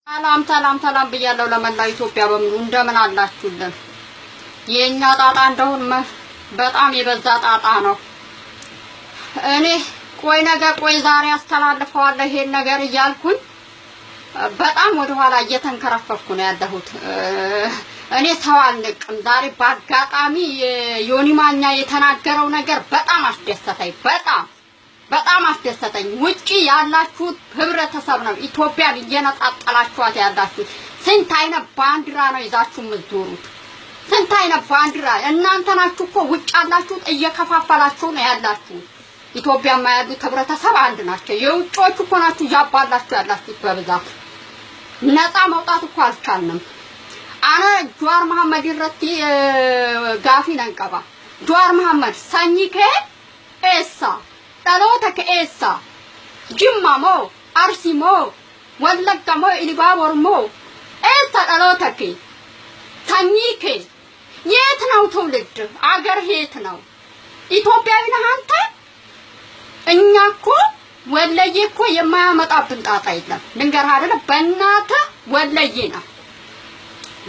ሰላም ብያለሁ ለመላው ኢትዮጵያ በሙሉ እንደምን አላችሁልን? የኛ ጣጣ እንደሆነ በጣም የበዛ ጣጣ ነው። እኔ ቆይ ዛሬ አስተላልፈዋለሁ ይሄን ነገር እያልኩኝ በጣም ወደ ኋላ እየተንከረፈፍኩ ነው ያለሁት። እኔ ሰው አልነቅም። ዛሬ በአጋጣሚ ዮኒ ማኛ የተናገረው ነገር በጣም አስደሰተኝ። በጣም አስደሰተኝ። ውጪ ያላችሁት ህብረተሰብ ነው ኢትዮጵያን እየነጣጠላችኋት ያላችሁት። ስንት አይነት ባንዲራ ነው ይዛችሁ የምትዞሩት? ስንት አይነት ባንዲራ እናንተ ናችሁ እኮ ውጭ ያላችሁት እየከፋፈላችሁ ነው ያላችሁት። ኢትዮጵያ ማያሉት ህብረተሰብ አንድ ናቸው። የውጮቹ እኮ ናችሁ ያባላችሁ ያላችሁት በብዛት። ነፃ መውጣት እኮ አልቻልንም። አና ጀዋር መሐመድ ይረቲ ጋፊ ነንቀባ ጀዋር መሐመድ ሰኝከ ኤሳ ዳሎተከ ኤሳ ጅማሞ አርሲሞ ወለጋሞ ኢሊባቦርሞ ኤሳ ዳሎተከ ሰኝከ የት ነው ትውልድ አገር የት ነው? ኢትዮጵያዊ ነህ አንተ? እኛ እኮ ወለዬ እኮ የማያመጣብን ጣጣ የለም። ልንገርህ አይደለ በእናተ ወለዬ ነው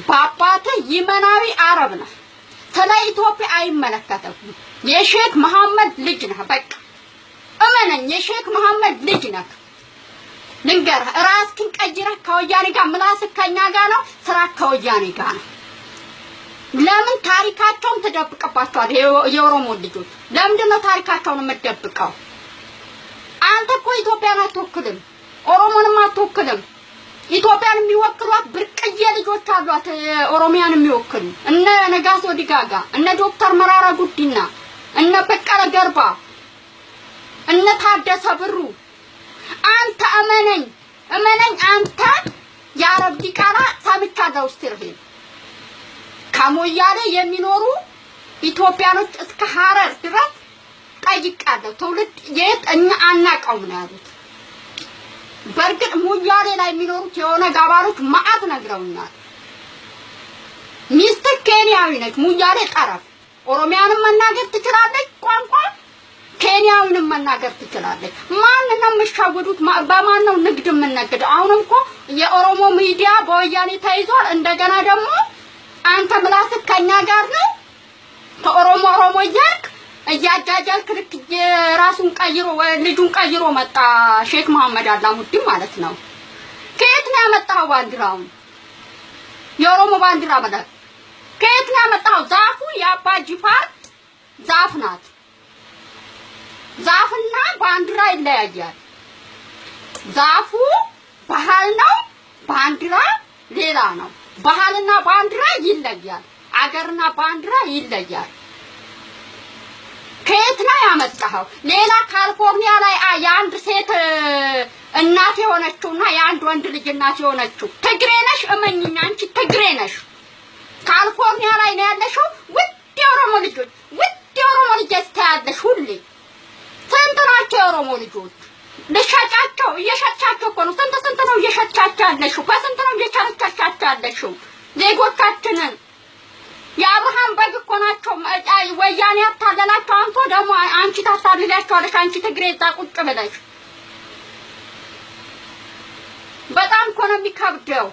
በአባተ ይመናዊ አረብ ነው። ስለ ኢትዮጵያ አይመለከተም። የሼክ መሐመድ ልጅ ነህ። በቃ እመነኝ፣ የሼክ መሐመድ ልጅ ነህ። ልንገርህ ራስህን ቀይረህ ከወያኔ ጋር ምላስህ ከኛ ጋር ነው፣ ስራ ከወያኔ ጋር ነው። ለምን ታሪካቸውን ትደብቅባቸዋል? የኦሮሞ ልጆች ለምንድን ነው ታሪካቸውን የምትደብቀው? አንተ እኮ ኢትዮጵያን አትወክልም፣ ኦሮሞንም አትወክልም። ኢትዮጵያን የሚወክሏት ብርቅዬ ልጆች አሏት፣ ኦሮሚያን የሚወክሉ እነ ነጋሶ ዲጋጋ፣ እነ ዶክተር መራራ ጉዲና፣ እነ በቀለ ገርባ፣ እነ ታደሰ ብሩ። አንተ እመነኝ አንተ የአረብ ዲቃላ ሰምቻለሁ። ስትርሄ ከሞያሌ የሚኖሩ ኢትዮጵያኖች እስከ ሐረር ድረስ ጠይቃለሁ። ትውልድ የት እኛ አናውቀውም ነው ያሉት። በርግጥ ሞያሌ ላይ የሚኖሩት የሆነ ጋባሮች ማአት ነግረውኛል። ሚስት ኬንያዊ ነች፣ ሞያሌ ጠረፍ። ኦሮሚያንም መናገር ትችላለች ቋንቋ፣ ኬንያዊንም መናገር ትችላለች። ማን ነው የምትሻወዱት? በማን ነው ንግድ የምንነግደው? አሁንም እኮ የኦሮሞ ሚዲያ በወያኔ ተይዟል። እንደገና ደግሞ አንተ ምላስህ ከኛ ጋር ነው። ከኦሮሞ እያልክ እያጃጃልክ ልክ የራሱን ቀይሮ ልጁን ቀይሮ መጣ ሼክ መሐመድ አላሙዲን ማለት ነው። ከየት ነው ያመጣው ባንዲራውን? የኦሮሞ ባንዲራ ማለት ከየት ነው ያመጣው? ዛፉ የአባ ጅፋር ዛፍ ናት። ዛፍና ባንዲራ ይለያያል። ዛፉ ባህል ነው፣ ባንዲራ ሌላ ነው። ባህልና ባንዲራ ይለያል። አገርና ባንዲራ ይለያል። ከየት ነው ያመጣው? ሌላ ካሊፎርኒያ ላይ የአንድ ሴት እናት የሆነችውና የአንድ ወንድ ልጅ እናት የሆነችው ትግሬ ነሽ? እመኝኝ አንቺ ትግሬ ነሽ። ካሊፎርኒያ ላይ ነው ያለሽው። ውድ የኦሮሞ ልጆች ታያለሽ ሁሌ። ስንት ናቸው የኦሮሞ ልጆች? ልሸጫቸው እየሸጫቸው እኮ ነው። ስንት ነው እየሸጫቸው ያለሽው? በስንት ነው እየሸጫቸው ያለሽው ዜጎቻችንን? የአብርሃም በግ እኮ ናቸው። ወያኔ ያታለላቸው። አንተ ደግሞ አንቺ ታታልላቸዋለሽ። አንቺ ትግሬ እዛ ቁጭ ብለሽ በጣም እኮ ነው የሚከብደው።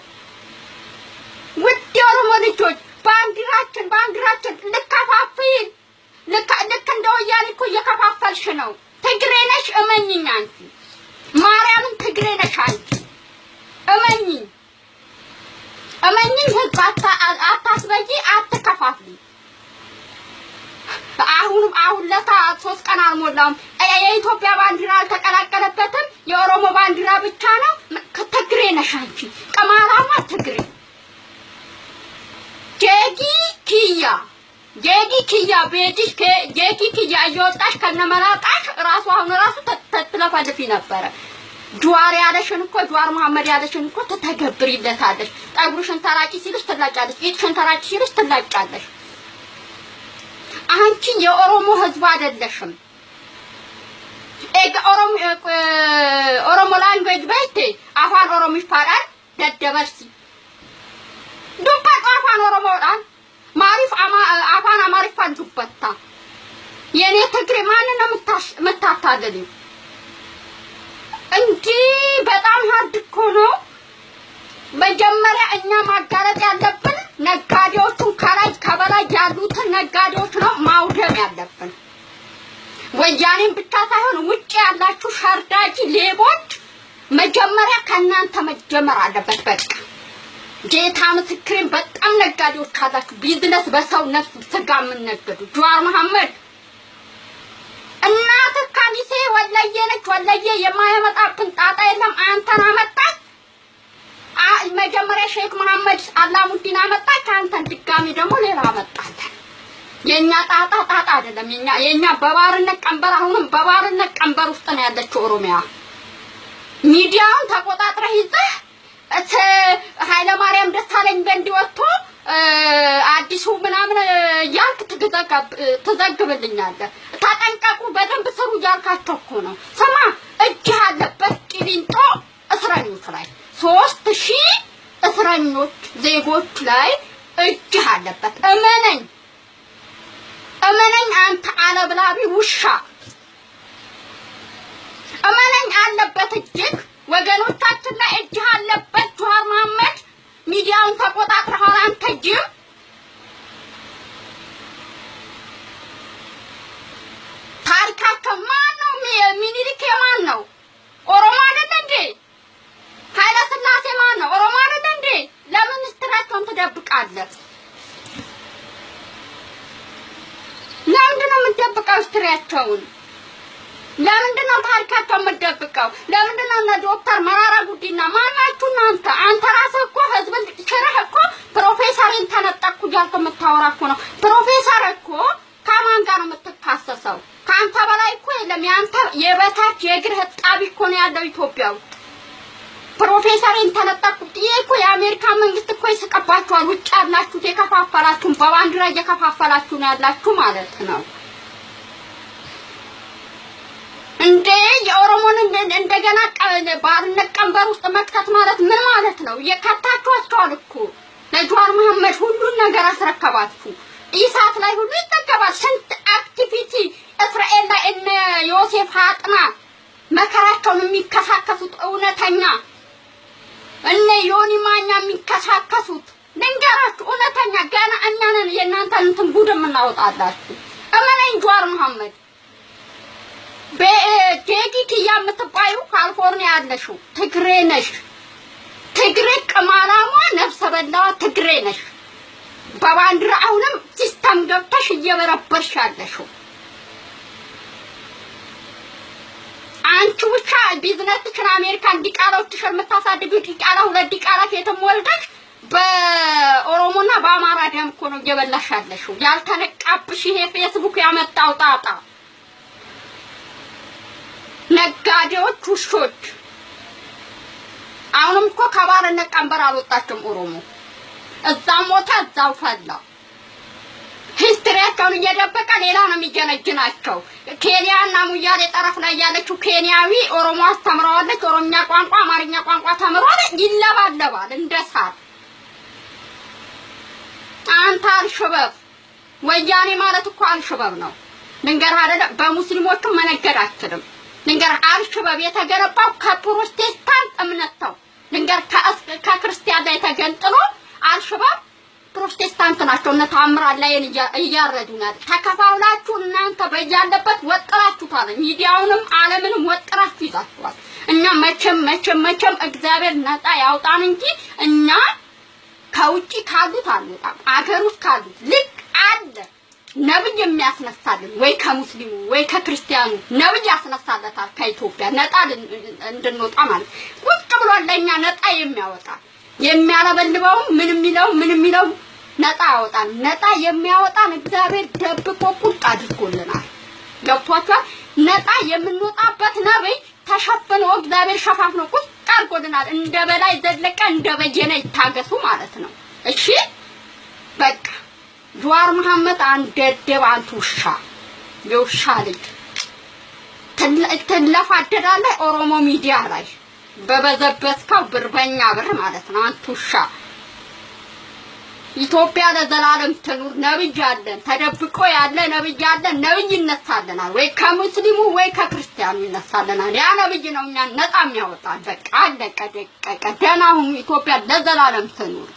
ውድ የኦሮሞ ልጆች ባንዲራችን ልከፋፍይ ልክ እንደ ወያኔ እኮ እየከፋፈልሽ ነው። ትግሬ ነሽ እመኝኝ አንቺ ማርያምን ትግሬ ነሽ አንቺ እመኝኝ። ህዝብ አታስበይ፣ አትከፋፍሊ። አሁን ለታ 3 ቀን አልሞላውም የኢትዮጵያ ባንዲራ አልተቀላቀለበትም። የኦሮሞ ባንዲራ ብቻ ነው። ትግሬ ነሽ አንቺ ቀማራማ ትግሬ። ጄጊ ኪያ ቤትሽ ጄጊ ኪያ እየወጣሽ ከነመላጣሽ ራሱ ተትለፈልፊ ነበረ። ጀዋር ያለሽን እኮ ጀዋር መሐመድ ያለሽን እኮ ተተገብሪለታለሽ። ጠጉርሽን ተራቂ ሲልሽ ትላጫለሽ፣ ኢትሽን ተራቂ ሲልሽ ትላጫለሽ። አንቺ የኦሮሞ ህዝብ አይደለሽም። ኦሮሞ ላንጉዌጅ በይቴ አፋን ኦሮሞ ይፋራል ደደበርሲ ዱበት አፋን ኦሮሞ ዳን ማሪፍ አፋን አማሪፋን ዱበታ የኔ ትግሬ ማን ነው የምታታለልኝ? እንጂ በጣም ሀርድ እኮ ነው። መጀመሪያ እኛ ማጋለጥ ያለብን ነጋዴዎቹን ከላይ ከበላይ ያሉትን ነጋዴዎች ነው ማውደም ያለብን። ወያኔን ብቻ ሳይሆን ውጪ ያላችሁ ሸርዳጂ ሌቦች መጀመሪያ ከናንተ መጀመር አለበት። በቃ ጌታ ምስክሬን በጣም ነጋዴዎች ካላችሁ ቢዝነስ በሰው ነፍስ ስጋ ምን ነገዱ ጀዋር መሐመድ እናት ካኒሴ ወለየ ነች ወለየ የማያመጣብን ጣጣ የለም። አንተን አመጣች መጀመሪያ ሼክ መሐመድ አላሙዲን አመጣች። አንተን ድጋሚ ደግሞ ሌላ አመጣች። የኛ ጣጣ አይደለም። የኛ በባርነት ቀንበር አሁንም በባርነት ቀንበር ውስጥ ነው ያለችው ኦሮሚያ። ሚዲያውን ተቆጣጥረህ ይዘህ ኃይለ ማርያም ደሳለኝ በእንዲህ ወጥቶ አዲሱ ምናምን ያልክ ትዘግብልኛለህ። ተጠንቀቁ በደንብ ስሩ ያልካቸው እኮ ነው። ስማ እጅ ያለበት ቂሊንጦ እስረኞች ላይ 3000 እስረኞች ዜጎች ላይ እጅ አለበት። እመነኝ አንተ አለብላቢ ውሻ እመነኝ አለበት እጅግ ወገኖቻችን ላይ እጅ አለበት። ጀዋር መሐመድ ሚዲያውን ተቆጣጥረሃል አንተ ጅብ። ታሪካቸው ማን ነው? ሚኒሊክ ማን ነው? ኦሮሞ አይደል እንዴ? ኃይለ ሥላሴ ማን ነው? ኦሮሞ አይደል እንዴ? ለምን ስትራቸውን ትደብቃለህ? ለምንድን ነው የምትደብቀው ስትራቸውን? ለምንድን ነው ታሪካቸው የምትደብቀው? ለምንድን ነው እነ ዶክተር መራራ ጉዲና ማናችሁ እናንተ? አንተ ራስህ እኮ ህዝብን ችረህ እኮ ፕሮፌሰርን ተነጠቅኩ እያልክ የምታወራ እኮ ነው። ፕሮፌሰር እኮ ከማን ጋር ነው የምትካሰሰው? ከአንተ በላይ እኮ የለም። የአንተ የበታች የእግር ህጣቢ እኮ ነው ያለው ኢትዮጵያ ውስጥ። ፕሮፌሰርን ተነጠቅኩ እኮ የአሜሪካ መንግስት እኮ ይስቀባችኋል። ውጭ ያላችሁት የከፋፈላችሁን በባንዲራ እየከፋፈላችሁ ነው ያላችሁ ማለት ነው። እንዴ የኦሮሞን እንደገና ባርነት ቀንበር ውስጥ መክተት ማለት ምን ማለት ነው? የከታችኋቸዋል እኮ ለጀዋር መሐመድ ሁሉን ነገር አስረከባችሁ። ኢሳት ላይ ሁሉ ይጠገባል። ስንት አክቲቪቲ እስራኤል ላይ እነ ዮሴፍ ሀጥና መከራቸውን የሚከሳከሱት እውነተኛ እነ ዮኒ ማኛ የሚከሳከሱት ልንገራችሁ እውነተኛ ገና እኛ ነን የእናንተን እንትን ጉድ የምናወጣላችሁ። እመነኝ ጀዋር መሐመድ በጄጊት የምትባዩ ካሊፎርኒያ ያለሽው ትግሬ ነሽ። ትግሬ ቅማላማ ነፍሰ በላዋ ትግሬ ነሽ። በባንዲራ አሁንም ሲስተም ገብተሽ እየበረበርሽ ያለሽው አንቺ ብቻ ቢዝነስሽን አሜሪካን ዲቃላዎችሽን የምታሳድጊው ዲቃላ ሁለት ዲቃላ የትም ወልደሽ በኦሮሞና በአማራ ደም እኮ ነው እየበላሽ ያለሽው። ያልተነቃብሽ ይሄ ፌስቡክ ያመጣው ጣጣ ነጋዴዎች ውሾች። አሁንም እኮ ከባርነት ቀንበር አልወጣችም ኦሮሞ። እዛም ሞተ እዛው ፈላ። ሂስትሪያቸውን እየደበቀ ሌላ ነው የሚጀነጅናቸው። ኬንያና ሙያሌ ጠረፍ ላይ ያለችው ኬንያዊ ኦሮሞ አስተምረዋለች። ኦሮምኛ ቋንቋ አማርኛ ቋንቋ ተምሯል። ይለባለባል እንደ ሳር። አንተ አልሸበብ ወያኔ ማለት እኮ አልሸበብ ነው። ልንገርህ አይደለ በሙስሊሞቹም መነገድ አትችልም። ልንገርህ አልሸበብ የተገነባው ከፕሮቴስታንት እምነት ነው። ልንገርህ ከክርስቲያን ላይ ተገንጥሎ አልሸበብ ፕሮቴስታንት ናቸው። እነ ታምራት ላይ እያረዱናል። ተከፋውላችሁ እናንተ በያለበት ወጥራችሁታል። ሚዲያውንም ዓለምንም ወጥራችሁ ይዛችኋል። እኛ መቼም እግዚአብሔር ነፃ ያውጣን እንጂ እኛ ከውጪ ካሉት አንወጣም። አገር ውስጥ ካሉት ልክ አለ ነብይ የሚያስነሳልን ወይ ከሙስሊሙ ወይ ከክርስቲያኑ ነብይ ያስነሳለታል። ከኢትዮጵያ ነፃ እንድንወጣ ማለት ቁጭ ብሎ ለኛ ነፃ የሚያወጣ የሚያለበልበው ምን የሚለው ነፃ ያወጣል። ነፃ የሚያወጣን እግዚአብሔር ደብቆ ቁጭ አድርጎልናል። ገብቷችኋል? ነፃ የምንወጣበት ነብይ ተሸፍኖ እግዚአብሔር ሸፋፍኖ ቁጭ አድርጎልናል። እንደ በላይ ዘለቀ እንደ በየነ ይታገሱ ማለት ነው። እሺ በቃ ጀዋር መሐመድ አንደደብ አንተ ውሻ የውሻ ልጅ ትለፋደዳለህ ኦሮሞ ሚዲያ ላይ በበዘበዝከው ብር በኛ ብር ማለት ነው። አንተ ውሻ ኢትዮጵያ ለዘላለም ትኑር። ነብይ አለን፣ ተደብቆ ያለ ነብይ አለን። ነብይ ይነሳልናል፣ ወይ ከሙስሊሙ ወይ ከክርስቲያኑ ይነሳልናል። ያ ነብይ ነው እኛን ነፃ የሚያወጣን። በቃ አለቀ ደቀቀ። ደህና ሁኑ። ኢትዮጵያ ለዘላለም ትኑር።